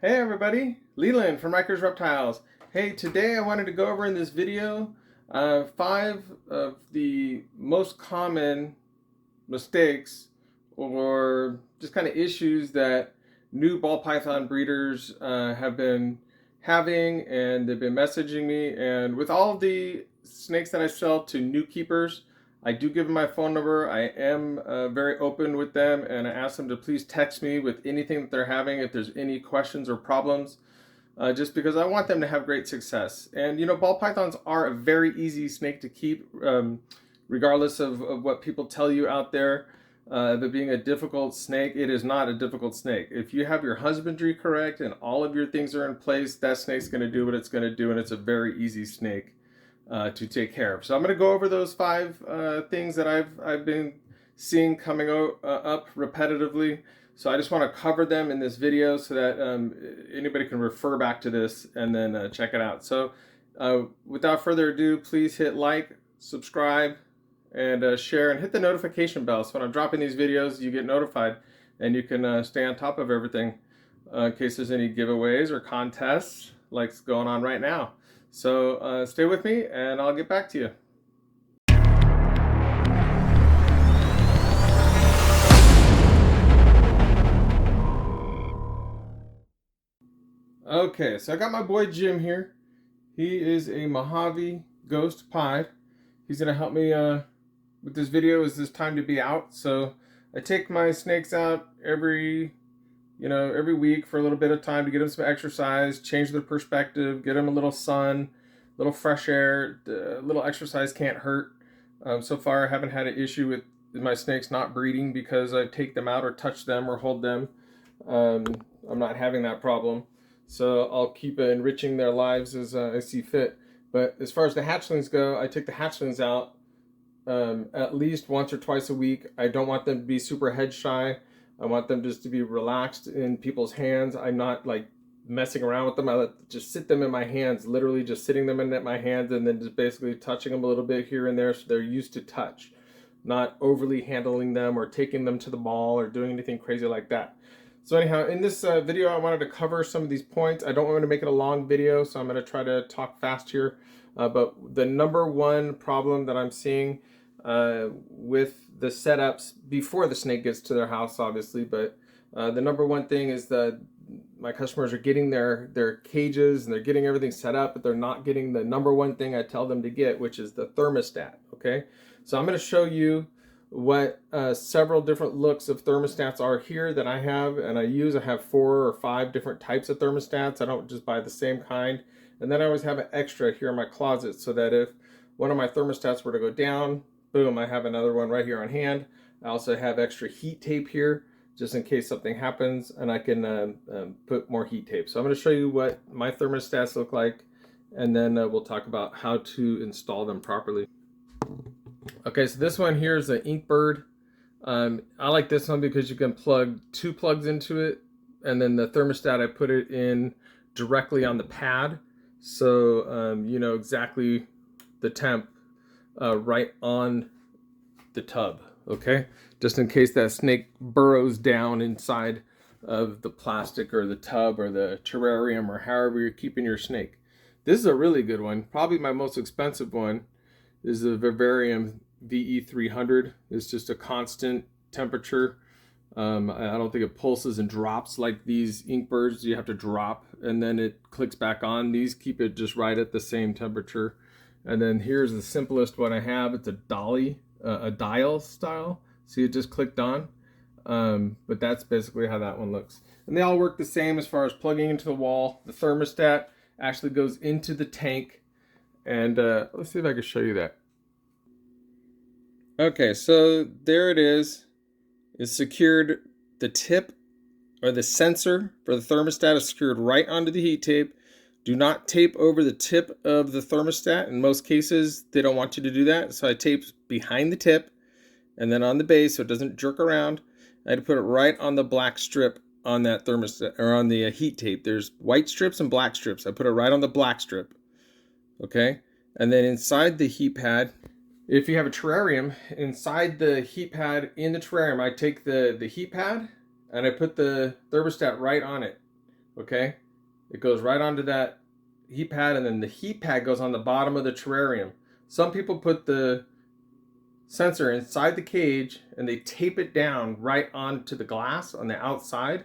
Hey everybody, Leland from Riker's Reptiles. Hey, today I wanted to go over in this video 5 of the most common mistakes or just kind of issues that new ball python breeders have been having, and they've been messaging me. And with all of the snakes that I sell to new keepers, I do give them my phone number. I am very open with them, and I ask them to please text me with anything that they're having if there's any questions or problems, just because I want them to have great success. And you know, ball pythons are a very easy snake to keep, regardless of what people tell you out there. That being a difficult snake, it is not a difficult snake. If you have your husbandry correct and all of your things are in place, that snake's going to do what it's going to do, and it's a very easy snake to take care of. So I'm going to go over those 5 things that I've been seeing coming up repetitively. So I just want to cover them in this video so that anybody can refer back to this and then check it out. So without further ado, please hit like, subscribe, and share, and hit the notification bell, so when I'm dropping these videos you get notified and you can stay on top of everything in case there's any giveaways or contests like's going on right now. So stay with me and I'll get back to you. Okay, so I got my boy Jim here. He is a Mojave Ghost Pied. He's gonna help me with this video as this time to be out. So I take my snakes out every week for a little bit of time to get them some exercise, change their perspective, get them a little sun, a little fresh air. A little exercise can't hurt. So far I haven't had an issue with my snakes not breeding because I take them out or touch them or hold them. I'm not having that problem. So I'll keep enriching their lives as I see fit. But as far as the hatchlings go, I take the hatchlings out at least once or twice a week. I don't want them to be super head shy. I want them just to be relaxed in people's hands. I'm not like messing around with them. I just sit them in my hands, literally just sitting them in my hands, and then just basically touching them a little bit here and there so they're used to touch. Not overly handling them or taking them to the mall or doing anything crazy like that. So anyhow, in this video, I wanted to cover some of these points. I don't want to make it a long video, so I'm going to try to talk fast here. But the number one problem that I'm seeing with the setups before the snake gets to their house, obviously, but the number one thing is that my customers are getting their cages and they're getting everything set up, but they're not getting the number one thing I tell them to get, which is the thermostat. Okay, so I'm going to show you what several different looks of thermostats are here that I have and I use. I have 4 or 5 different types of thermostats. I don't just buy the same kind. And then I always have an extra here in my closet so that if one of my thermostats were to go down, boom, I have another one right here on hand. I also have extra heat tape here just in case something happens, and I can put more heat tape. So I'm going to show you what my thermostats look like, and then we'll talk about how to install them properly. Okay, so this one here is an Inkbird. I like this one because you can plug 2 plugs into it, and then the thermostat, I put it in directly on the pad, so you know exactly the temp right on the tub. Okay, just in case that snake burrows down inside of the plastic or the tub or the terrarium or however you're keeping your snake. This is a really good one. Probably my most expensive one is the Vivarium VE300. It's just a constant temperature. I don't think it pulses and drops like these Inkbirds. You have to drop and then it clicks back on. These keep it just right at the same temperature. And then here's the simplest one I have. It's a dolly, a dial style. See, it just clicked on. But that's basically how that one looks. And they all work the same as far as plugging into the wall. The thermostat actually goes into the tank. And let's see if I can show you that. Okay, so there it is. It's secured. The tip or the sensor for the thermostat is secured right onto the heat tape. Do not tape over the tip of the thermostat. In most cases, they don't want you to do that. So I tape behind the tip and then on the base so it doesn't jerk around. I had to put it right on the black strip on that thermostat, or on the heat tape. There's white strips and black strips. I put it right on the black strip. Okay? And then inside the heat pad, if you have a terrarium, inside the heat pad in the terrarium, I take the heat pad and I put the thermostat right on it. Okay, it goes right onto that heat pad, and then the heat pad goes on the bottom of the terrarium. Some people put the sensor inside the cage and they tape it down right onto the glass on the outside,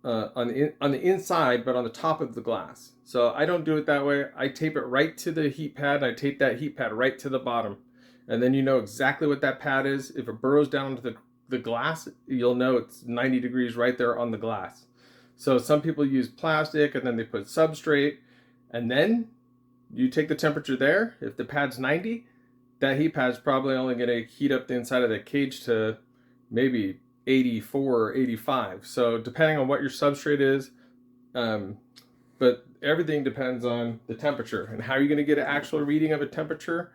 on the inside, but on the top of the glass. So I don't do it that way. I tape it right to the heat pad. I tape that heat pad right to the bottom, and then you know exactly what that pad is. If it burrows down into the glass, you'll know it's 90 degrees right there on the glass. So some people use plastic and then they put substrate, and then you take the temperature there. If the pad's 90, that heat pad's probably only going to heat up the inside of the cage to maybe 84 or 85. So depending on what your substrate is, but everything depends on the temperature. And how you're going to get an actual reading of a temperature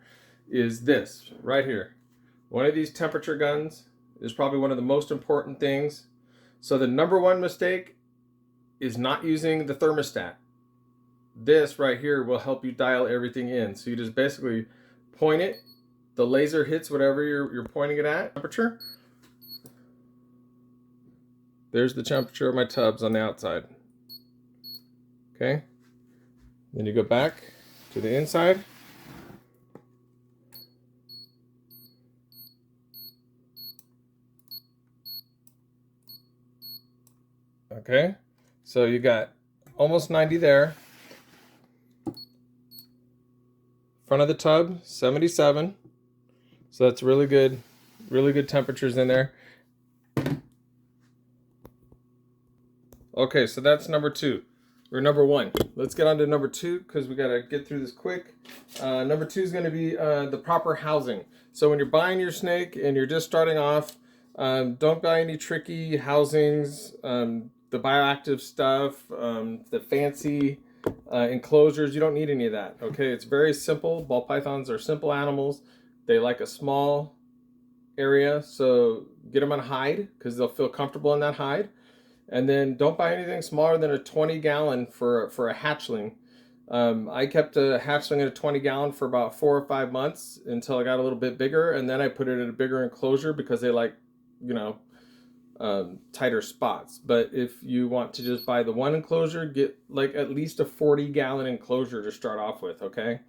is this right here. One of these temperature guns is probably one of the most important things. So the number one mistake is not using the thermostat. This right here will help you dial everything in. So you just basically point it, the laser hits whatever you're pointing it at, temperature. There's the temperature of my tubs on the outside. Okay, then you go back to the inside. Okay, so you got almost 90 there. Front of the tub, 77. So that's really good temperatures in there. Okay, so that's number two, or number one. Let's get on to number two because we gotta get through this quick. Number two is gonna be the proper housing. So when you're buying your snake and you're just starting off, don't buy any tricky housings, the bioactive stuff, the fancy enclosures. You don't need any of that, okay? It's very simple. Ball pythons are simple animals. They like a small area, so get them on hide because they'll feel comfortable in that hide. And then don't buy anything smaller than a 20-gallon for a hatchling. I kept a hatchling in a 20-gallon for about 4 or 5 months until I got a little bit bigger, and then I put it in a bigger enclosure because they like, you know, tighter spots. But if you want to just buy the one enclosure, get like at least a 40-gallon enclosure to start off with, okay?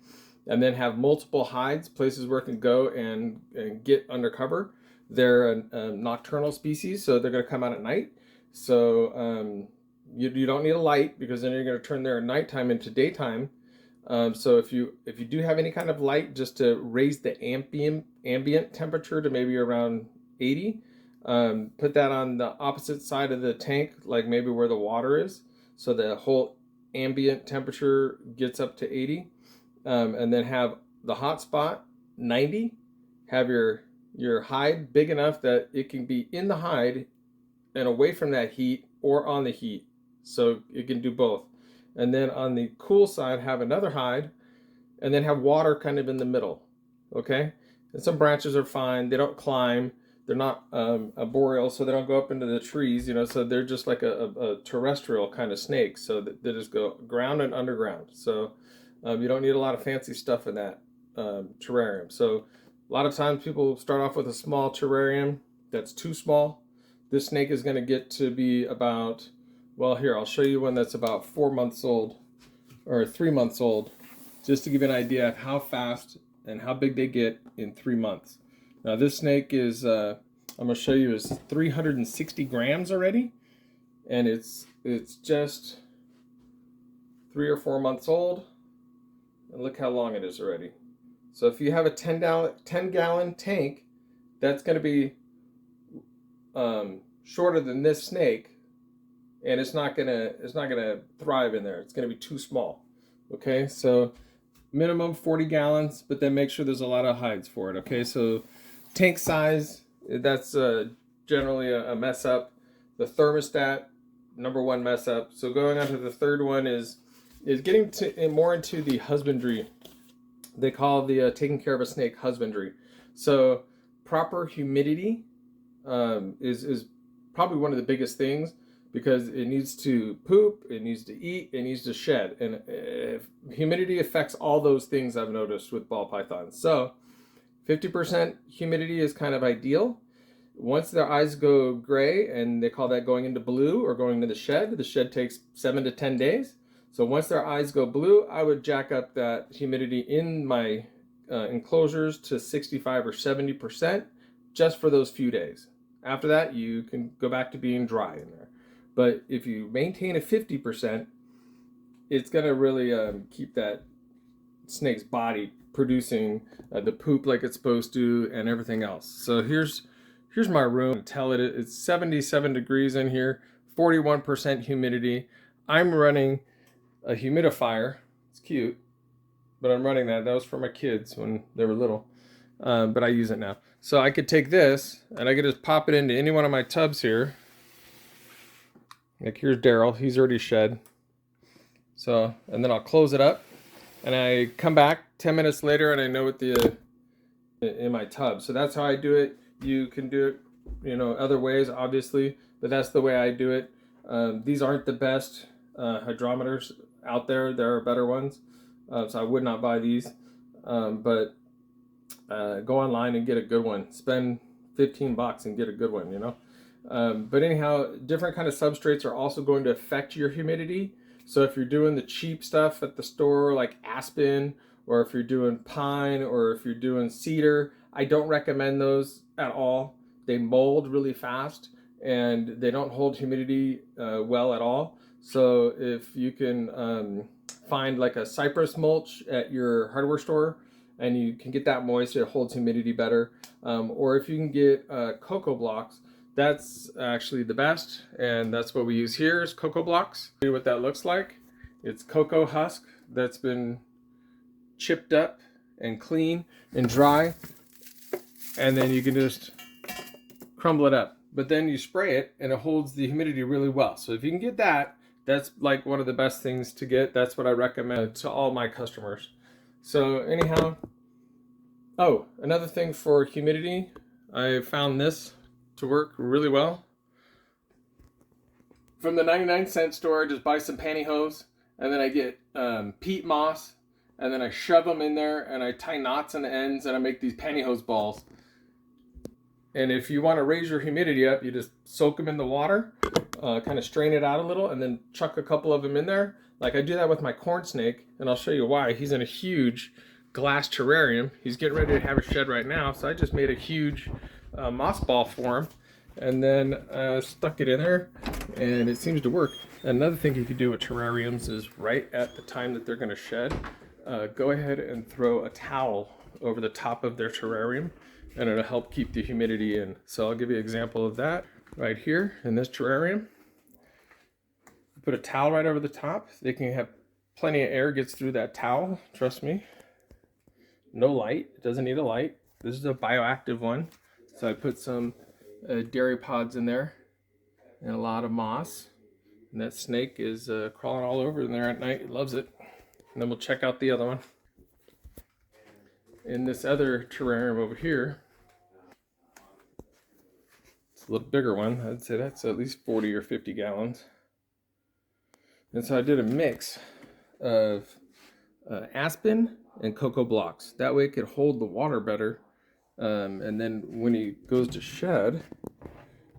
And then have multiple hides, places where it can go and get undercover. They're a nocturnal species, so they're going to come out at night. So you don't need a light because then you're going to turn their nighttime into daytime. So if you do have any kind of light, just to raise the ambient temperature to maybe around 80, put that on the opposite side of the tank, like maybe where the water is, so the whole ambient temperature gets up to 80. And then have the hot spot 90. Have your hide big enough that it can be in the hide and away from that heat or on the heat, so it can do both. And then on the cool side, have another hide, and then have water kind of in the middle. Okay, and some branches are fine. They don't climb. They're not arboreal, so they don't go up into the trees. You know, so they're just like a terrestrial kind of snake. So they just go ground and underground. So you don't need a lot of fancy stuff in that terrarium. So a lot of times people start off with a small terrarium that's too small. This snake is going to get to be about, well, here, I'll show you one that's about 4 months old or 3 months old, just to give you an idea of how fast and how big they get in 3 months. Now this snake is, I'm going to show you, is 360 grams already, and it's just 3 or 4 months old, and look how long it is already. So if you have a 10-gallon tank, that's going to be shorter than this snake, and it's not gonna thrive in there. It's gonna be too small. Okay, so minimum 40 gallons, but then make sure there's a lot of hides for it. Okay, so tank size, that's generally a mess up. The thermostat, number one mess up. So going on to the third one is getting more into the husbandry. They call the taking care of a snake husbandry. So proper humidity is probably one of the biggest things, because it needs to poop, it needs to eat, it needs to shed, and humidity affects all those things I've noticed with ball pythons. So 50% humidity is kind of ideal. Once their eyes go gray, and they call that going into blue or going to the shed takes 7 to 10 days. So once their eyes go blue, I would jack up that humidity in my enclosures to 65 or 70% just for those few days. After that, you can go back to being dry in there. But if you maintain a 50%, it's going to really keep that snake's body producing the poop like it's supposed to and everything else. So here's my room. Tell it it's 77 degrees in here, 41% humidity. I'm running a humidifier. It's cute, but I'm running that. That was for my kids when they were little, but I use it now. So I could take this and I could just pop it into any one of my tubs here. Like here's Daryl, he's already shed. So, and then I'll close it up and I come back 10 minutes later and I know what the in my tub. So that's how I do it. You can do it, you know, other ways obviously, but that's the way I do it. These aren't the best hydrometers out there. There are better ones, so I would not buy these, but go online and get a good one. Spend $15 and get a good one, you know. But anyhow, different kind of substrates are also going to affect your humidity. So if you're doing the cheap stuff at the store like aspen, or if you're doing pine, or if you're doing cedar, I don't recommend those at all. They mold really fast and they don't hold humidity well at all. So if you can find like a cypress mulch at your hardware store and you can get that moist, it holds humidity better. Or if you can get cocoa blocks, that's actually the best, and that's what we use here is cocoa blocks. See what that looks like. It's cocoa husk that's been chipped up and clean and dry, and then you can just crumble it up. But then you spray it and it holds the humidity really well. So if you can get that, that's like one of the best things to get. That's what I recommend to all my customers. So anyhow, oh, another thing for humidity, I found this to work really well. From the 99-cent store, I just buy some pantyhose, and then I get peat moss, and then I shove them in there, and I tie knots on the ends, and I make these pantyhose balls. And if you want to raise your humidity up, you just soak them in the water, kind of strain it out a little, and then chuck a couple of them in there. Like I do that with my corn snake, and I'll show you why. He's in a huge glass terrarium. He's getting ready to have a shed right now, so I just made a huge moss ball for him, and then stuck it in there, and it seems to work. Another thing you can do with terrariums is right at the time that they're going to shed, go ahead and throw a towel over the top of their terrarium, and it'll help keep the humidity in. So I'll give you an example of that right here in this terrarium. Put a towel right over the top. They can have plenty of air gets through that towel, trust me. No light, it doesn't need a light. This is a bioactive one. So I put some dairy pods in there and a lot of moss. And that snake is crawling all over in there at night. It loves it. And then we'll check out the other one. In this other terrarium over here, it's a little bigger one. I'd say that's at least 40 or 50 gallons. And so I did a mix of aspen and cocoa blocks. That way it could hold the water better. And then when he goes to shed,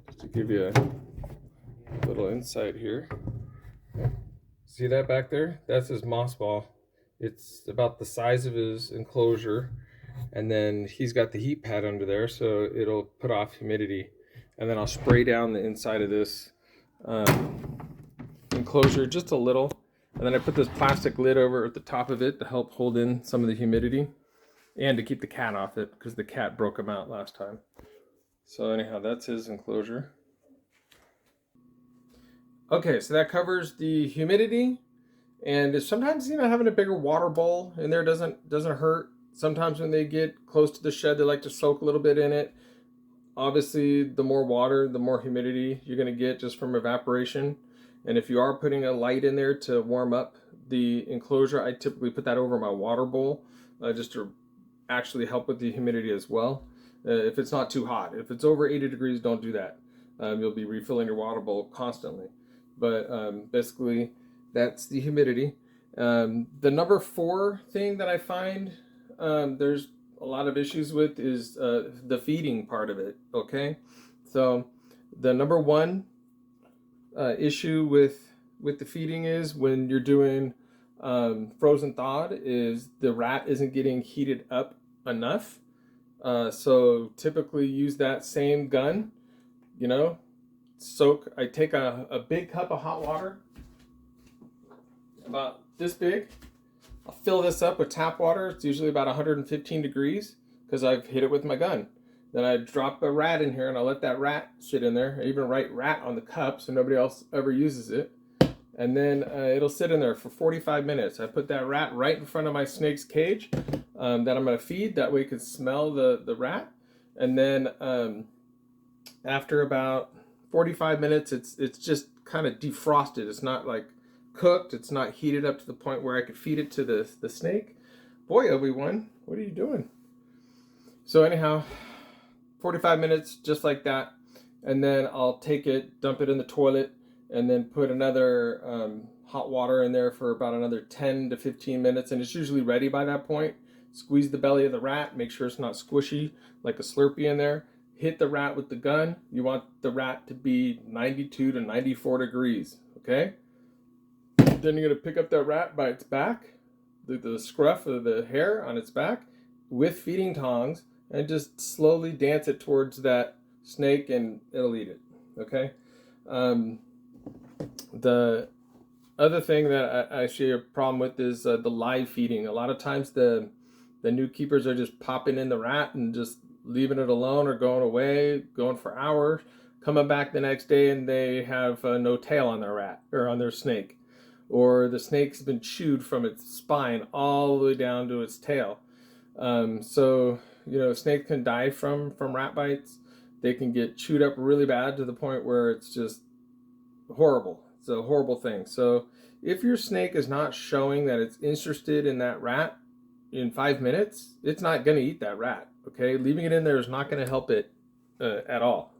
just to give you a little insight here. See that back there? That's his moss ball. It's about the size of his enclosure. And then he's got the heat pad under there, so it'll put off humidity. And then I'll spray down the inside of this enclosure just a little. And then I put this plastic lid over at the top of it to help hold in some of the humidity and to keep the cat off it because the cat broke him out last time. So anyhow, that's his enclosure. Okay, so that covers the humidity. And sometimes, you know, having a bigger water bowl in there doesn't hurt. Sometimes when they get close to the shed, they like to soak a little bit in it. Obviously, the more water, the more humidity you're going to get just from evaporation. And if you are putting a light in there to warm up the enclosure, I typically put that over my water bowl just to actually help with the humidity as well. If it's not too hot. If it's over 80 degrees, don't do that. You'll be refilling your water bowl constantly. But basically, that's the humidity. The number 4 thing that I find, there's a lot of issues with is the feeding part of it. Okay, so the number one issue with the feeding is when you're doing frozen thawed is the rat isn't getting heated up enough. So typically use that same gun, you know, I take a big cup of hot water, about this big. I'll fill this up with tap water. It's usually about 115 degrees because I've hit it with my gun. Then I drop a rat in here and I'll let that rat sit in there. I even write rat on the cup so nobody else ever uses it. And then it'll sit in there for 45 minutes. I put that rat right in front of my snake's cage that I'm going to feed. That way it can smell the rat. And then after about 45 minutes, it's just kind of defrosted. It's not like cooked. It's not heated up to the point where I could feed it to the snake. Boy, Obi-Wan, what are you doing? So anyhow, 45 minutes, just like that. And then I'll take it, dump it in the toilet, and then put another hot water in there for about another 10 to 15 minutes. And it's usually ready by that point. Squeeze the belly of the rat, make sure it's not squishy like a Slurpee in there. Hit the rat with the gun. You want the rat to be 92 to 94 degrees, okay? Then you're gonna pick up that rat by its back, the scruff of the hair on its back with feeding tongs, and just slowly dance it towards that snake and it'll eat it, okay? The other thing that I see a problem with is the live feeding. A lot of times the new keepers are just popping in the rat and just leaving it alone or going away, going for hours, coming back the next day and they have no tail on their rat or on their snake. Or the snake's been chewed from its spine all the way down to its tail. So, you know, snakes can die from rat bites. They can get chewed up really bad to the point where it's just horrible. It's a horrible thing. So if your snake is not showing that it's interested in that rat in 5 minutes, it's not going to eat that rat. Okay, leaving it in there is not going to help it at all.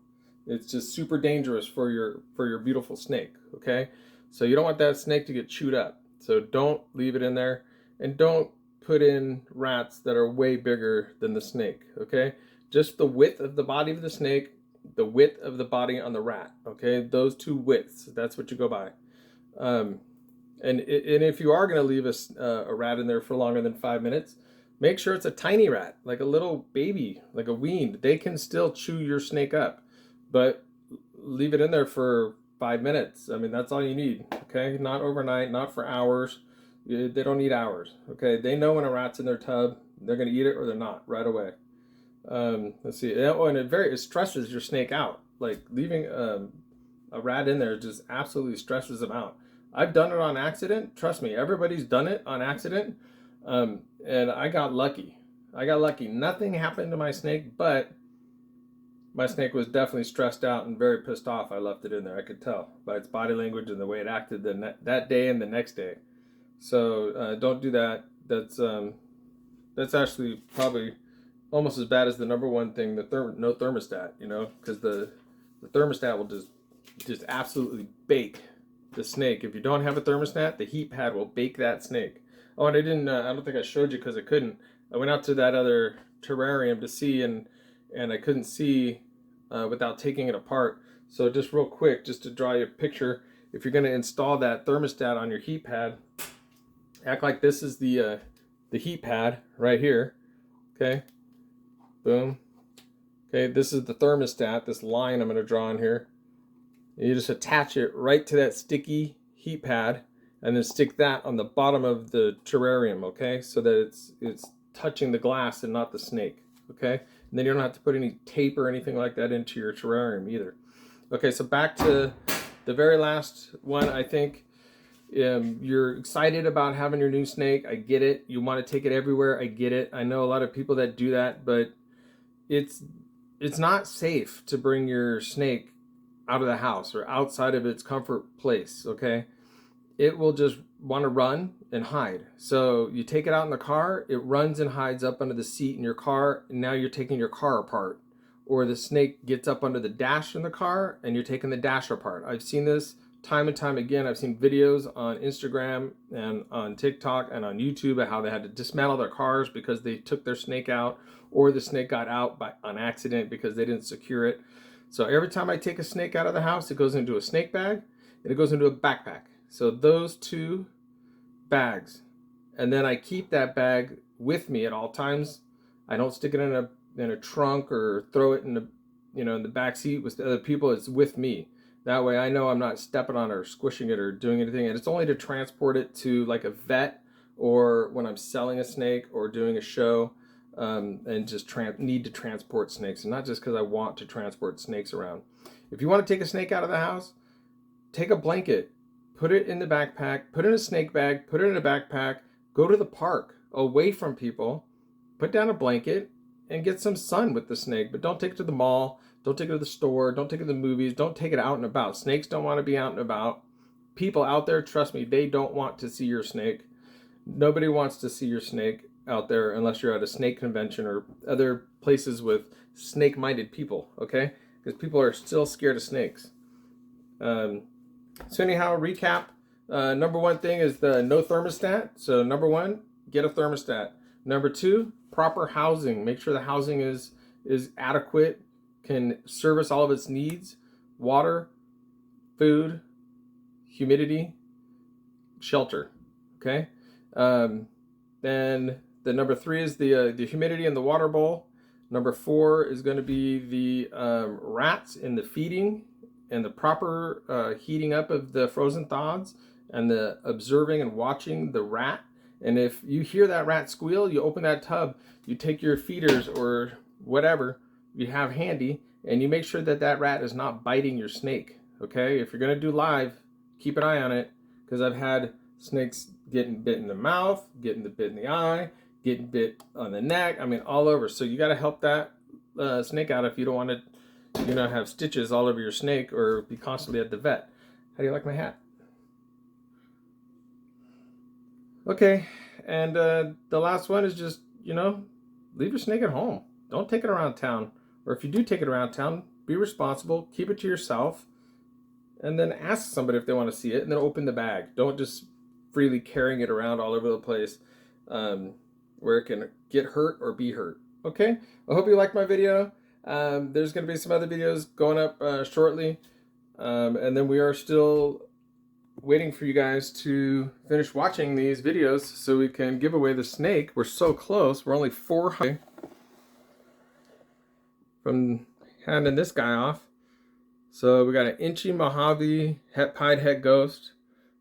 It's just super dangerous for your beautiful snake. Okay, so you don't want that snake to get chewed up. So don't leave it in there, and don't put in rats that are way bigger than the snake. Okay, just the width of the body of the snake, the width of the body on the rat. Okay, those two widths. That's what you go by. And if you are going to leave a rat in there for longer than 5 minutes, make sure it's a tiny rat, like a little baby, like a weaned. They can still chew your snake up, but leave it in there for 5 minutes. I mean, that's all you need, okay? Not overnight, not for hours. They don't need hours, okay? They know when a rat's in their tub, they're going to eat it or they're not right away. Let's see. Oh, and it stresses your snake out. Like leaving a rat in there just absolutely stresses them out. I've done it on accident. Trust me, everybody's done it on accident. And I got lucky. Nothing happened to my snake, but my snake was definitely stressed out and very pissed off. I left it in there. I could tell by its body language and the way it acted that day and the next day. So don't do that. That's actually probably almost as bad as the number one thing, no thermostat, you know, because the thermostat will just absolutely bake the snake. If you don't have a thermostat, the heat pad will bake that snake. Oh, and I don't think I showed you because I couldn't. I went out to that other terrarium to see, and I couldn't see without taking it apart. So just real quick, just to draw you a picture, if you're going to install that thermostat on your heat pad, act like this is the heat pad right here. Okay, boom. Okay, this is the thermostat, this line I'm going to draw in here. And you just attach it right to that sticky heat pad, and then stick that on the bottom of the terrarium, okay? So that it's touching the glass and not the snake, okay? And then you don't have to put any tape or anything like that into your terrarium either. Okay, so back to the very last one. I think you're excited about having your new snake. I get it. You want to take it everywhere. I get it. I know a lot of people that do that, but it's not safe to bring your snake out of the house or outside of its comfort place, okay? It will just want to run and hide. So you take it out in the car, it runs and hides up under the seat in your car, and now you're taking your car apart. Or the snake gets up under the dash in the car, and you're taking the dash apart. I've seen this time and time again, I've seen videos on Instagram and on TikTok and on YouTube of how they had to dismantle their cars because they took their snake out, or the snake got out on accident because they didn't secure it. So every time I take a snake out of the house, it goes into a snake bag and it goes into a backpack. So those two bags. And then I keep that bag with me at all times. I don't stick it in a trunk or throw it in the in the back seat with the other people. It's with me. That way I know I'm not stepping on it or squishing it or doing anything. And it's only to transport it to like a vet, or when I'm selling a snake or doing a show, and just need to transport snakes, and not just because I want to transport snakes around. If you want to take a snake out of the house, take a blanket, put it in the backpack, put it in a snake bag, put it in a backpack, go to the park away from people, put down a blanket, and get some sun with the snake. But don't take it to the mall, don't take it to the store, don't take it to the movies, don't take it out and about. Snakes don't want to be out and about. People out there, trust me, they don't want to see your snake. Nobody wants to see your snake out there unless you're at a snake convention or other places with snake-minded people, okay? Because people are still scared of snakes. So anyhow, recap. Number one thing is the no thermostat. So number one, get a thermostat. Number two, proper housing. Make sure the housing is adequate, can service all of its needs: water, food, humidity, shelter. Okay. Then the number three is the humidity in the water bowl. Number four is going to be the rats in the feeding and the proper heating up of the frozen thaweds, and the observing and watching the rat. And if you hear that rat squeal, you open that tub, you take your feeders or whatever you have handy, and you make sure that that rat is not biting your snake. Okay, if you're going to do live, keep an eye on it, because I've had snakes getting bit in the mouth, getting bit in the eye, getting bit on the neck. I mean, all over. So you got to help that snake out if you don't want to, have stitches all over your snake or be constantly at the vet. How do you like my hat? Okay, and the last one is just, leave your snake at home. Don't take it around town. Or if you do take it around town, be responsible, keep it to yourself, and then ask somebody if they want to see it, and then open the bag. Don't just freely carrying it around all over the place where it can get hurt or be hurt. Okay, I hope you liked my video. There's going to be some other videos going up shortly, and then we are still waiting for you guys to finish watching these videos so we can give away the snake. We're so close. We're only 400 from handing this guy off. So we got an Inchy Mojave pied het ghost,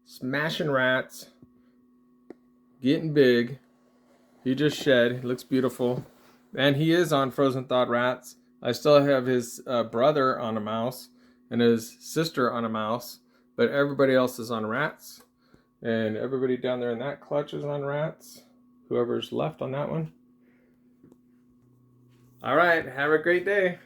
smashing rats, getting big. He just shed. He looks beautiful, and he is on frozen thawed rats. I still have his brother on a mouse and his sister on a mouse, but everybody else is on rats, and everybody down there in that clutch is on rats. Whoever's left on that one. All right, have a great day.